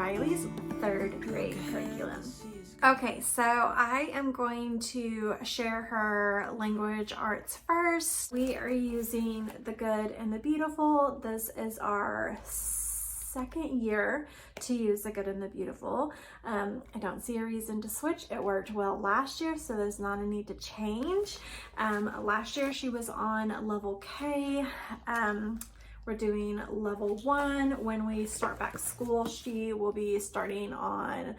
Riley's third grade curriculum. Okay, so I am going to share her language arts first. We are using The Good and the Beautiful. This is our second year to use The Good and the Beautiful. I don't see a reason to switch. It worked well last year, so there's not a need to change. Last year she was on level K. We're doing level 1. When we start back school, she will be starting on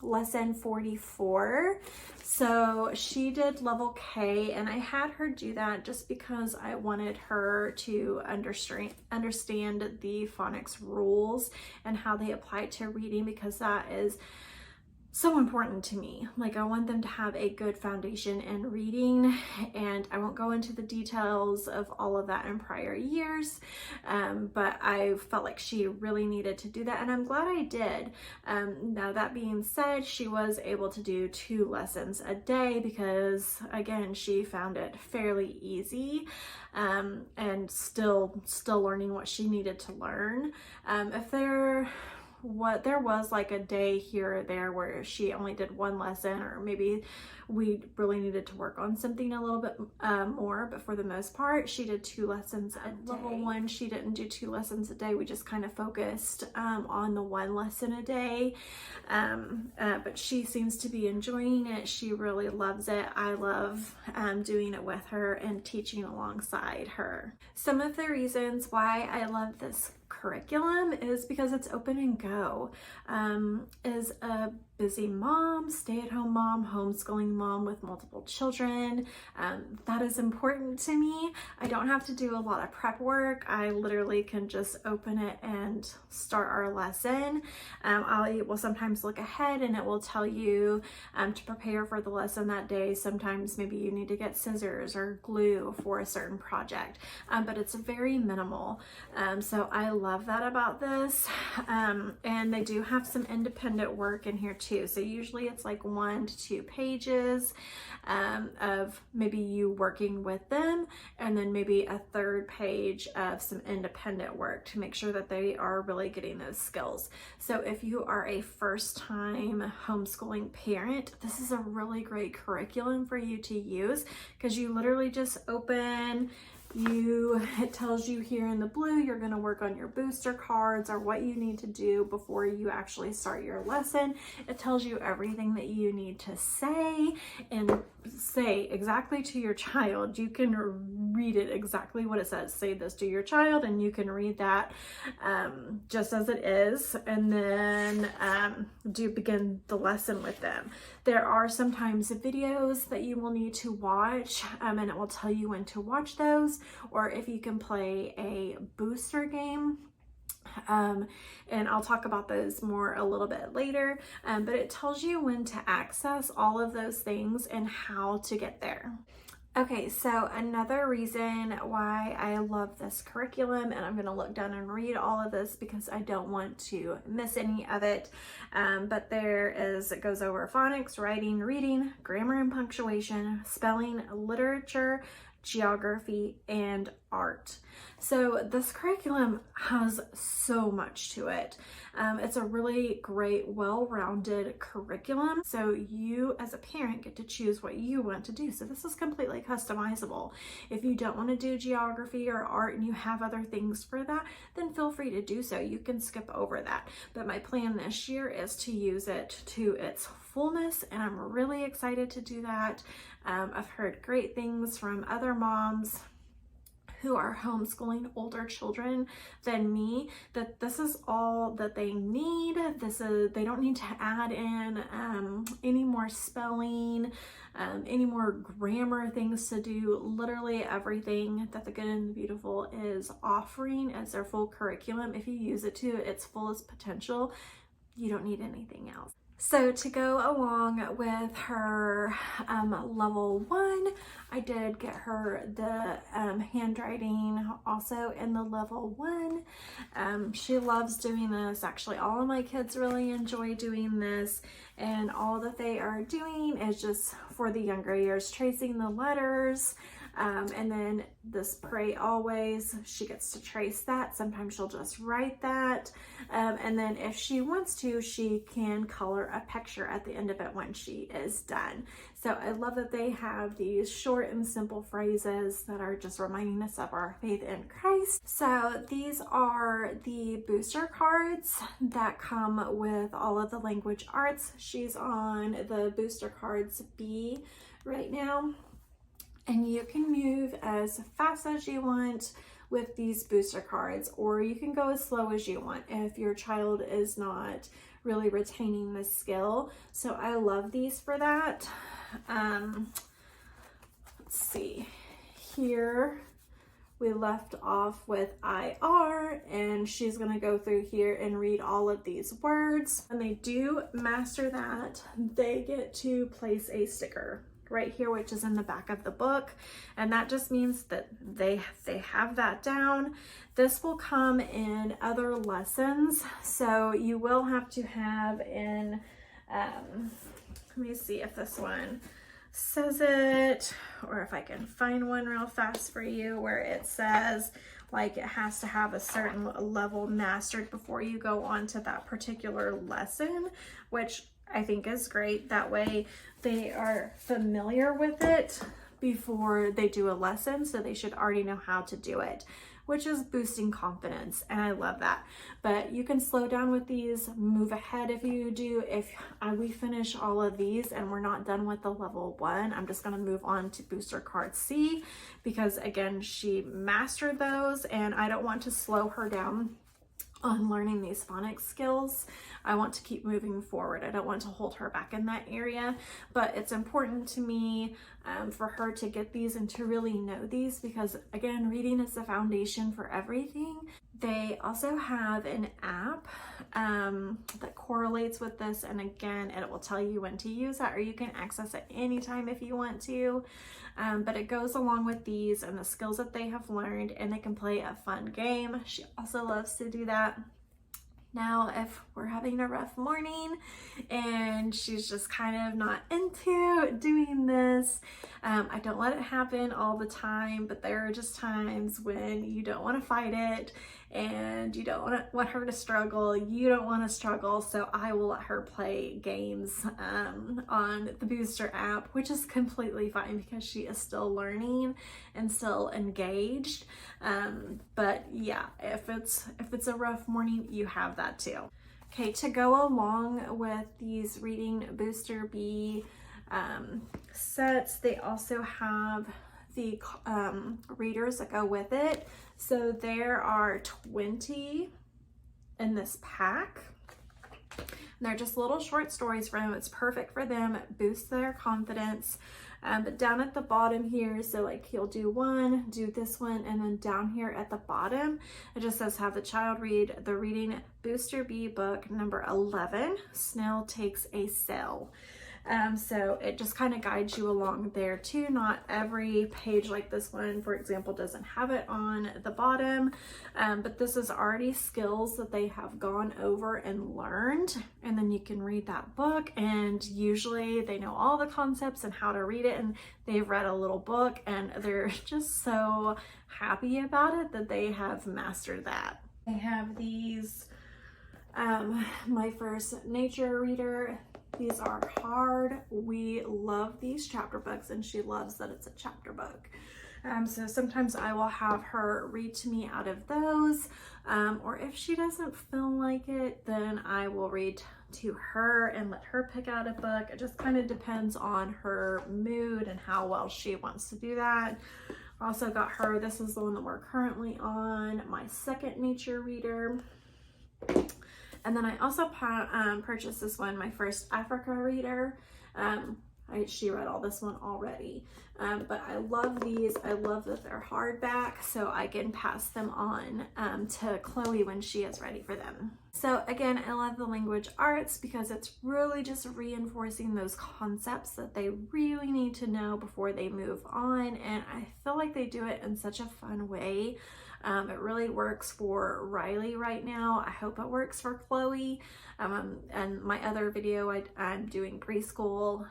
lesson 44. So she did level K, and I had her do that just because I wanted her to understand the phonics rules and how they apply to reading, because that is so important to me. Like, I want them to have a good foundation in reading, and I won't go into the details of all of that in prior years, but I felt like she really needed to do that, and I'm glad I did. Now, that being said, she was able to do 2 lessons a day because, again, she found it fairly easy, and still learning what she needed to learn. If there was like a day here or there where she only did 1 lesson, or maybe we really needed to work on something a little bit more, but for the most part she did 2 lessons a day. Level 1, she didn't do 2 lessons a day. We just kind of focused on the 1 lesson a day, but she seems to be enjoying it. She really loves it. I love doing it with her and teaching alongside her. Some of the reasons why I love this curriculum is because it's open and go. As a busy mom, stay-at-home mom, homeschooling mom with multiple children, that is important to me. I don't have to do a lot of prep work. I literally can just open it and start our lesson. I will sometimes look ahead and it will tell you to prepare for the lesson that day. Sometimes maybe you need to get scissors or glue for a certain project, but it's very minimal. So I love that about this. And they do have some independent work in here too. So usually it's like 1 to 2 pages of maybe you working with them, and then maybe a 3rd page of some independent work to make sure that they are really getting those skills. So if you are a first-time homeschooling parent, this is a really great curriculum for you to use, because you literally just open, it tells you here in the blue, you're going to work on your booster cards or what you need to do before you actually start your lesson. It tells you everything that you need to say, and say exactly to your child. You can read it exactly what it says. Say this to your child and you can read that just as it is, and then begin the lesson with them. There are sometimes videos that you will need to watch, and it will tell you when to watch those, or if you can play a booster game. And I'll talk about those more a little bit later, but it tells you when to access all of those things and how to get there. Okay, so another reason why I love this curriculum, and I'm going to look down and read all of this because I don't want to miss any of it, but it goes over phonics, writing, reading, grammar and punctuation, spelling, literature, geography, and art. So this curriculum has so much to it. It's a really great, well-rounded curriculum. So you as a parent get to choose what you want to do. So this is completely customizable. If you don't want to do geography or art and you have other things for that, then feel free to do so. You can skip over that. But my plan this year is to use it to its fullness, and I'm really excited to do that. I've heard great things from other moms who are homeschooling older children than me, that this is all that they need. They don't need to add in any more spelling, any more grammar things to do. Literally everything that The Good and the Beautiful is offering as their full curriculum, if you use it to its fullest potential, you don't need anything else. So to go along with her level 1, I did get her the handwriting also in the level 1. She loves doing this. Actually, all of my kids really enjoy doing this, and all that they are doing is just for the younger years, tracing the letters, And then this pray always, she gets to trace that. Sometimes she'll just write that. And then if she wants to, she can color a picture at the end of it when she is done. So I love that they have these short and simple phrases that are just reminding us of our faith in Christ. So these are the booster cards that come with all of the language arts. She's on the booster cards B right now. And you can move as fast as you want with these booster cards, or you can go as slow as you want if your child is not really retaining the skill. So I love these for that. Let's see, here we left off with IR, and she's going to go through here and read all of these words. When they do master that, they get to place a sticker right here, which is in the back of the book, and that just means that they have that down. This will come in other lessons, so you will have to have in let me see if this one says it, or if I can find one real fast for you where it says like it has to have a certain level mastered before you go on to that particular lesson, which I think is great. That way they are familiar with it before they do a lesson, so they should already know how to do it, which is boosting confidence, and I love that. But you can slow down with these, move ahead if you do. If we finish all of these and we're not done with the level 1, I'm just going to move on to booster card C, because again, she mastered those and I don't want to slow her down on learning these phonics skills. I want to keep moving forward. I don't want to hold her back in that area, but it's important to me for her to get these and to really know these, because again, reading is the foundation for everything. They also have an app that correlates with this, and again, it will tell you when to use that, or you can access it anytime if you want to. But it goes along with these and the skills that they have learned, and they can play a fun game. She also loves to do that. Now, if we're having a rough morning and she's just kind of not into doing this, I don't let it happen all the time, but there are just times when you don't want to fight it and you don't want her to struggle. You don't want to struggle, so I will let her play games on the Booster app, which is completely fine because she is still learning and still engaged. But yeah, if it's a rough morning, you have that too. Okay, to go along with these Reading Booster B sets, they also have the readers that go with it. So there are 20 in this pack. And they're just little short stories for them. It's perfect for them, boost their confidence. But down at the bottom here, so like you'll do one, do this one, and then down here at the bottom, it just says have the child read the Reading Booster B book number 11, Snail Takes a Sail. So it just kind of guides you along there too. Not every page like this one, for example, doesn't have it on the bottom, but this is already skills that they have gone over and learned, and then you can read that book, and usually they know all the concepts and how to read it, and they've read a little book, and they're just so happy about it that they have mastered that. I have these, My First Nature Reader. These are hard. We love these chapter books, and she loves that it's a chapter book. So sometimes I will have her read to me out of those, or if she doesn't feel like it, then I will read to her and let her pick out a book. It just kind of depends on her mood and how well she wants to do that. Also got her, this is the one that we're currently on, My Second Nature Reader. And then I also purchased this one, My First Africa Reader. She read all this one already, but I love these. I love that they're hardback, so I can pass them on to Chloe when she is ready for them. So again, I love the language arts because it's really just reinforcing those concepts that they really need to know before they move on, and I feel like they do it in such a fun way. It really works for Riley right now. I hope it works for Chloe. And my other video, I'm doing preschool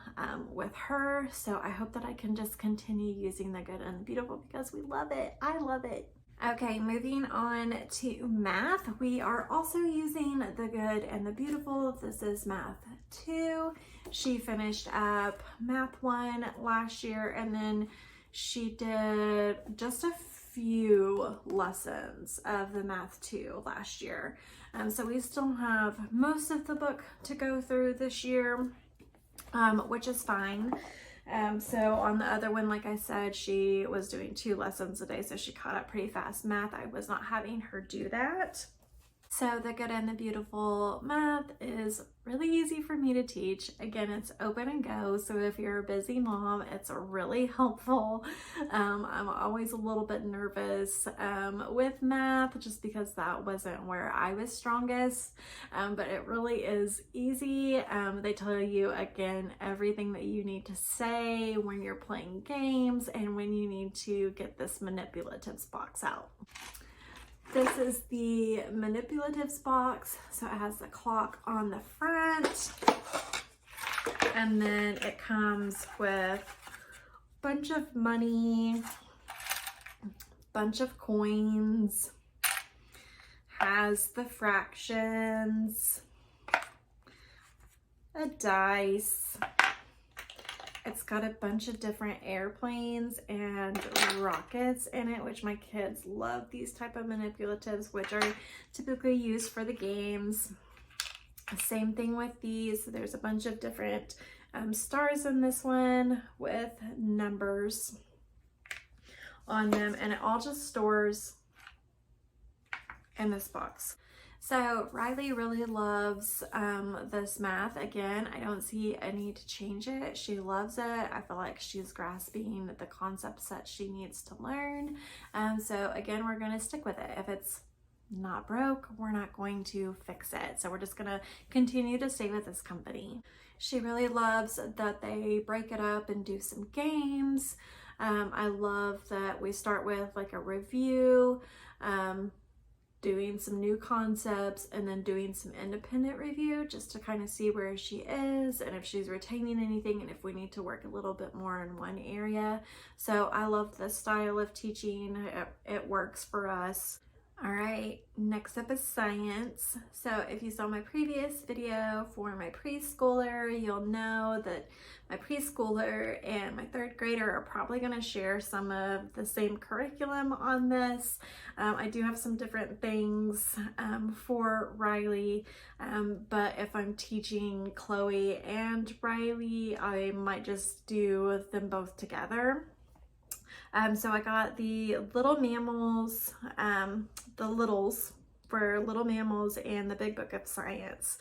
with her. So I hope that I can just continue using the Good and the Beautiful because we love it. I love it. Okay, moving on to math. We are also using the Good and the Beautiful. This is Math 2. She finished up Math 1 last year, and then she did just a few lessons of the Math 2 last year. So we still have most of the book to go through this year, which is fine. So on the other one, like I said, she was doing 2 lessons a day, so she caught up pretty fast. Math, I was not having her do that. So the Good and the Beautiful math is really easy for me to teach. Again, it's open and go, so if you're a busy mom, it's really helpful. I'm always a little bit nervous with math just because that wasn't where I was strongest, but it really is easy. They tell you, again, everything that you need to say when you're playing games and when you need to get this manipulatives box out. This is the manipulatives box, so it has the clock on the front, and then it comes with a bunch of money, bunch of coins, has the fractions, a dice. It's got a bunch of different airplanes and rockets in it, which my kids love these type of manipulatives, which are typically used for the games. Same thing with these. There's a bunch of different stars in this one with numbers on them, and it all just stores in this box. So Riley really loves this math. Again, I don't see a need to change it. She loves it. I feel like she's grasping the concepts that she needs to learn. So again, we're going to stick with it. If it's not broke, we're not going to fix it. So we're just going to continue to stay with this company. She really loves that they break it up and do some games. I love that we start with like a review, doing some new concepts, and then doing some independent review just to kind of see where she is and if she's retaining anything and if we need to work a little bit more in one area. So I love this style of teaching. It works for us. All right, next up is science. So if you saw my previous video for my preschooler, you'll know that my preschooler and my 3rd grader are probably going to share some of the same curriculum on this. I do have some different things for Riley, but if I'm teaching Chloe and Riley, I might just do them both together. So I got the Little Mammals, the littles for Little Mammals, and the Big Book of Science.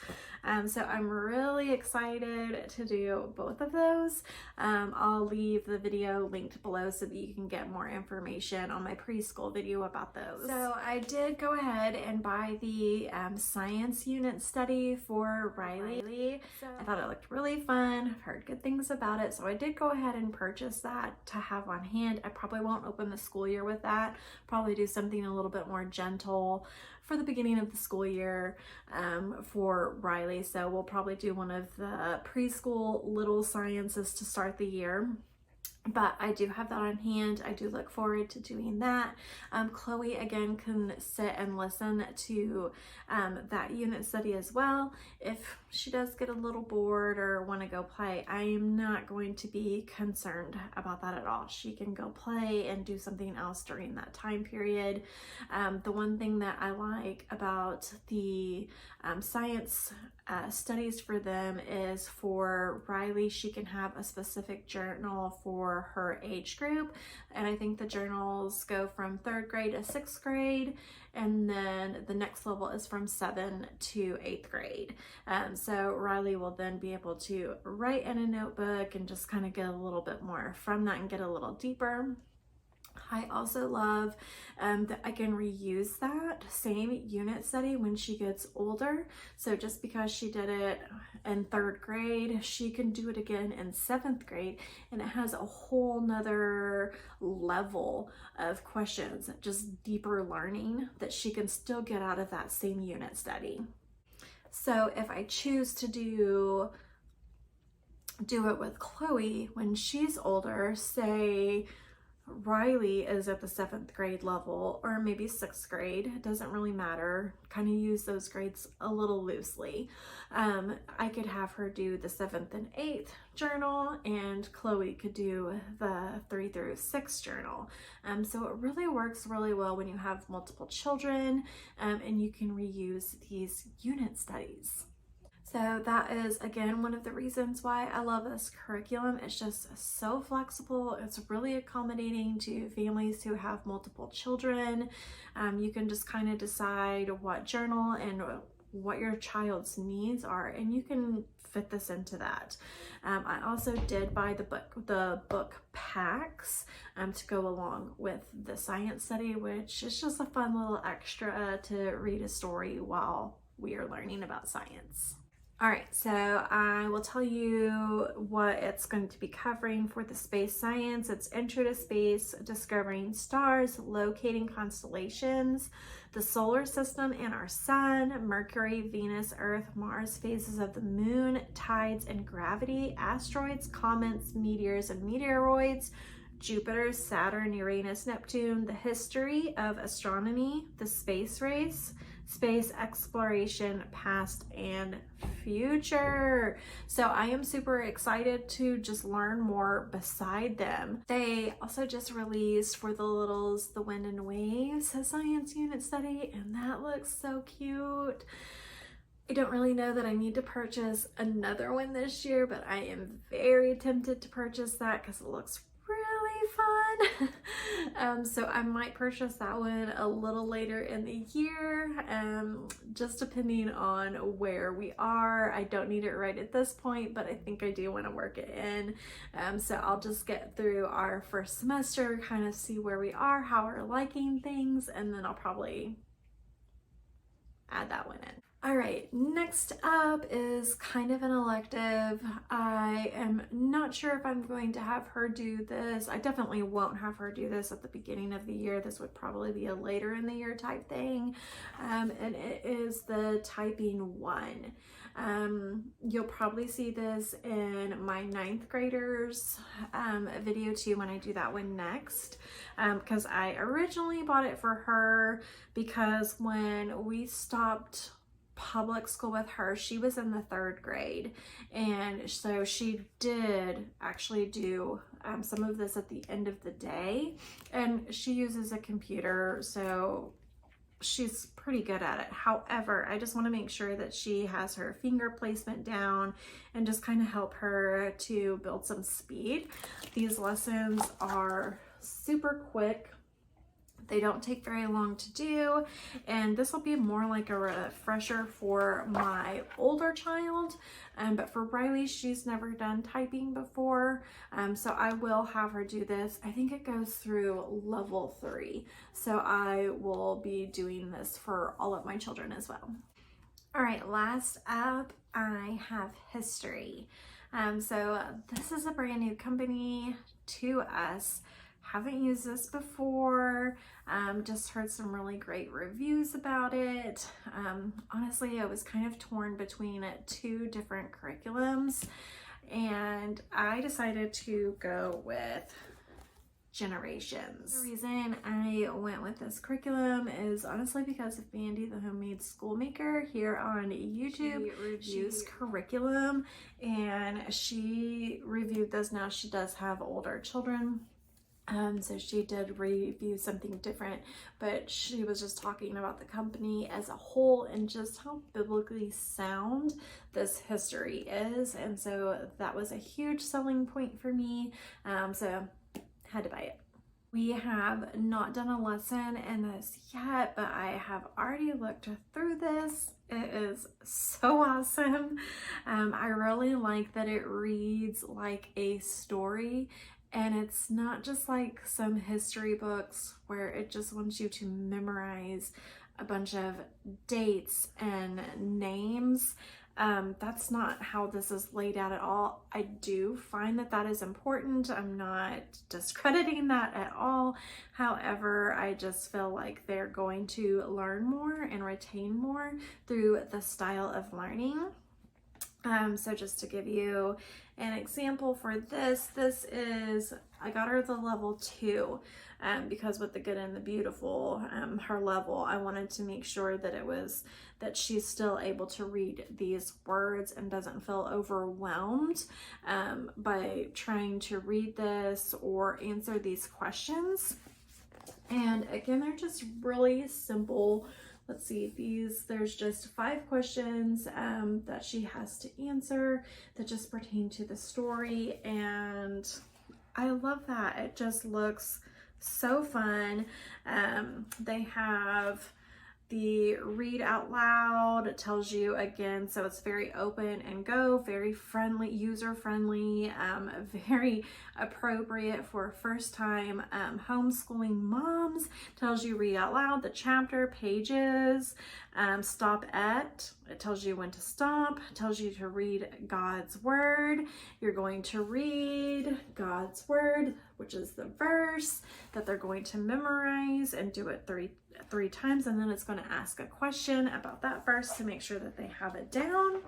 So I'm really excited to do both of those. I'll leave the video linked below so that you can get more information on my preschool video about those. So I did go ahead and buy the science unit study for Riley. I thought it looked really fun. I've heard good things about it, so I did go ahead and purchase that to have on hand. I probably won't open the school year with that. Probably do something a little bit more gentle for the beginning of the school year for Riley. So we'll probably do one of the preschool little sciences to start the year. But I do have that on hand. I do look forward to doing that. Chloe, again, can sit and listen to that unit study as well. If she does get a little bored or want to go play, I am not going to be concerned about that at all. She can go play and do something else during that time period. The one thing that I like about the science studies for them is for Riley, she can have a specific journal for her age group, and I think the journals go from 3rd grade to 6th grade, and then the next level is from 7th to 8th grade. So Riley will then be able to write in a notebook and just kind of get a little bit more from that and get a little deeper. I also love that I can reuse that same unit study when she gets older. So just because she did it in 3rd grade, she can do it again in 7th grade, and it has a whole nother level of questions, just deeper learning that she can still get out of that same unit study. So if I choose to do it with Chloe when she's older, say Riley is at the 7th grade level, or maybe 6th grade, it doesn't really matter, kind of use those grades a little loosely. I could have her do the 7th and 8th journal, and Chloe could do the 3 through 6 journal. So it really works really well when you have multiple children, and you can reuse these unit studies. So that is, again, one of the reasons why I love this curriculum. It's just so flexible. It's really accommodating to families who have multiple children. You can just kind of decide what journal and what your child's needs are, and you can fit this into that. I also did buy the book packs to go along with the science study, which is just a fun little extra to read a story while we are learning about science. All right, so I will tell you what it's going to be covering for the space science. It's Intro to Space, discovering stars, locating constellations, the solar system and our sun, Mercury, Venus, Earth, Mars, phases of the moon, tides and gravity, asteroids, comets, meteors and meteoroids, Jupiter, Saturn, Uranus, Neptune, the history of astronomy, the space race, space exploration, past and future. So I am super excited to just learn more beside them. They also just released for the littles the Wind and Waves, a science unit study, and that looks so cute. I don't really know that I need to purchase another one this year, but I am very tempted to purchase that because it looks really fun. So I might purchase that one a little later in the year, just depending on where we are. I don't need it right at this point, but I think I do want to work it in. So I'll just get through our first semester, kind of see where we are, how we're liking things, and then I'll probably add that one in. All right, next up is kind of an elective. I am not sure if I'm going to have her do this. I definitely won't have her do this at the beginning of the year. This would probably be a later in the year type thing. And it is the typing one. You'll probably see this in my 9th graders video too when I do that one next, because I originally bought it for her because when we stopped public school with her, she was in the 3rd grade, and so she did actually do some of this at the end of the day, and she uses a computer, so she's pretty good at it. However, I just want to make sure that she has her finger placement down and just kind of help her to build some speed. These lessons are super quick. They don't take very long to do, and this will be more like a refresher for my older child, but for Riley, she's never done typing before, so I will have her do this. I think it goes through level 3, so I will be doing this for all of my children as well. All right, last up, I have history. So this is a brand new company to us. Haven't used this before, just heard some really great reviews about it. Honestly, I was kind of torn between 2 different curriculums, and I decided to go with Generations. The reason I went with this curriculum is honestly because of Mandy, the Homemade Schoolmaker, here on YouTube. She reviews curriculum, and she reviewed this. Now she does have older children, so she did review something different, but she was just talking about the company as a whole and just how biblically sound this history is, and so that was a huge selling point for me, so had to buy it. We have not done a lesson in this yet, but I have already looked through this. It is so awesome. I really like that it reads like a story, And it's not just like some history books where it just wants you to memorize a bunch of dates and names. That's not how this is laid out at all. I do find that that is important. I'm not discrediting that at all. However, I just feel like they're going to learn more and retain more through the style of learning. So just to give you an example for this is, I got her the level 2 because with the Good and the Beautiful, her level, I wanted to make sure that that she's still able to read these words and doesn't feel overwhelmed by trying to read this or answer these questions. And again, they're just really simple. Let's see, there's just 5 questions that she has to answer that just pertain to the story. And I love that. It just looks so fun. They have the read out loud. It tells you again, so it's very open and go, very friendly, user friendly, very appropriate for first time homeschooling moms. Tells you read out loud, the chapter, pages, stop at, it tells you when to stop, tells you to read God's word. You're going to read God's word, which is the verse that they're going to memorize and do it three times, and then it's going to ask a question about that verse to make sure that they have it down.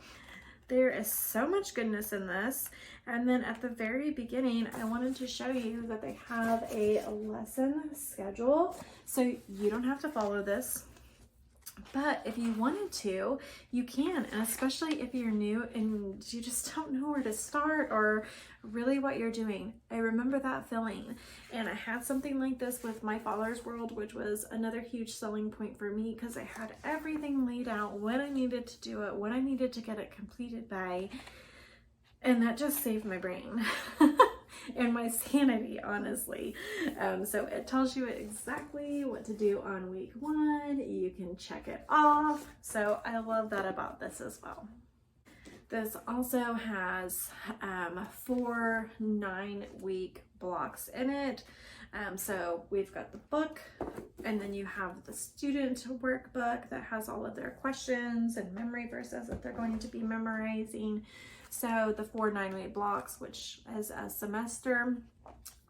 There is so much goodness in this. And then at the very beginning, I wanted to show you that they have a lesson schedule, so you don't have to follow this. But if you wanted to, you can, and especially if you're new and you just don't know where to start or really what you're doing. I remember that feeling, and I had something like this with My Father's World, which was another huge selling point for me because I had everything laid out, when I needed to do it, when I needed to get it completed by, and that just saved my brain. And my sanity, honestly. So it tells you exactly what to do on week 1. You can check it off. So I love that about this as well. This also has 4 9-week blocks in it. So we've got the book, and then you have the student workbook that has all of their questions and memory verses that they're going to be memorizing. So the 4 9-week blocks, which is a semester,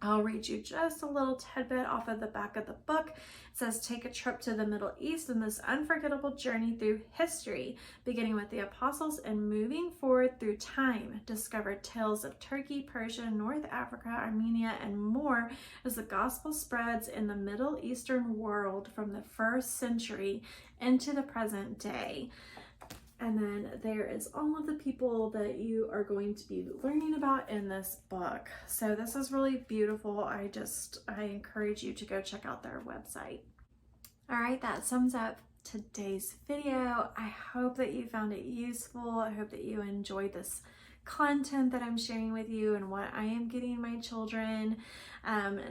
I'll read you just a little tidbit off of the back of the book. It says, take a trip to the Middle East in this unforgettable journey through history, beginning with the apostles and moving forward through time. Discover tales of Turkey, Persia, North Africa, Armenia, and more as the gospel spreads in the Middle Eastern world from the 1st century into the present day. And then there is all of the people that you are going to be learning about in this book. So this is really beautiful. I encourage you to go check out their website. All right, that sums up today's video. I hope that you found it useful. I hope that you enjoyed this content that I'm sharing with you and what I am getting my children.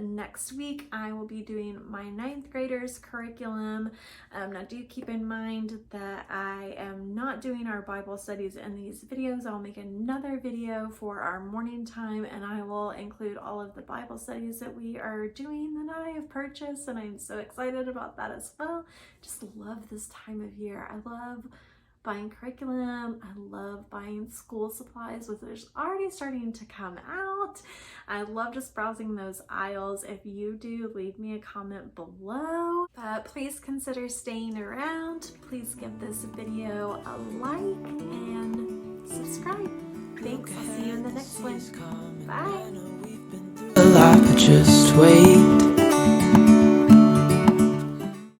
Next week I will be doing my 9th graders curriculum. Now do keep in mind that I am not doing our Bible studies in these videos. I'll make another video for our morning time, and I will include all of the Bible studies that we are doing that I have purchased, and I'm so excited about that as well. Just love this time of year. I love buying curriculum. I love buying school supplies, which is already starting to come out. I love just browsing those aisles. If you do, leave me a comment below. Please consider staying around. Please give this video a like and subscribe. Thanks. I'll see you in the next one. Bye. A lot, but just wait.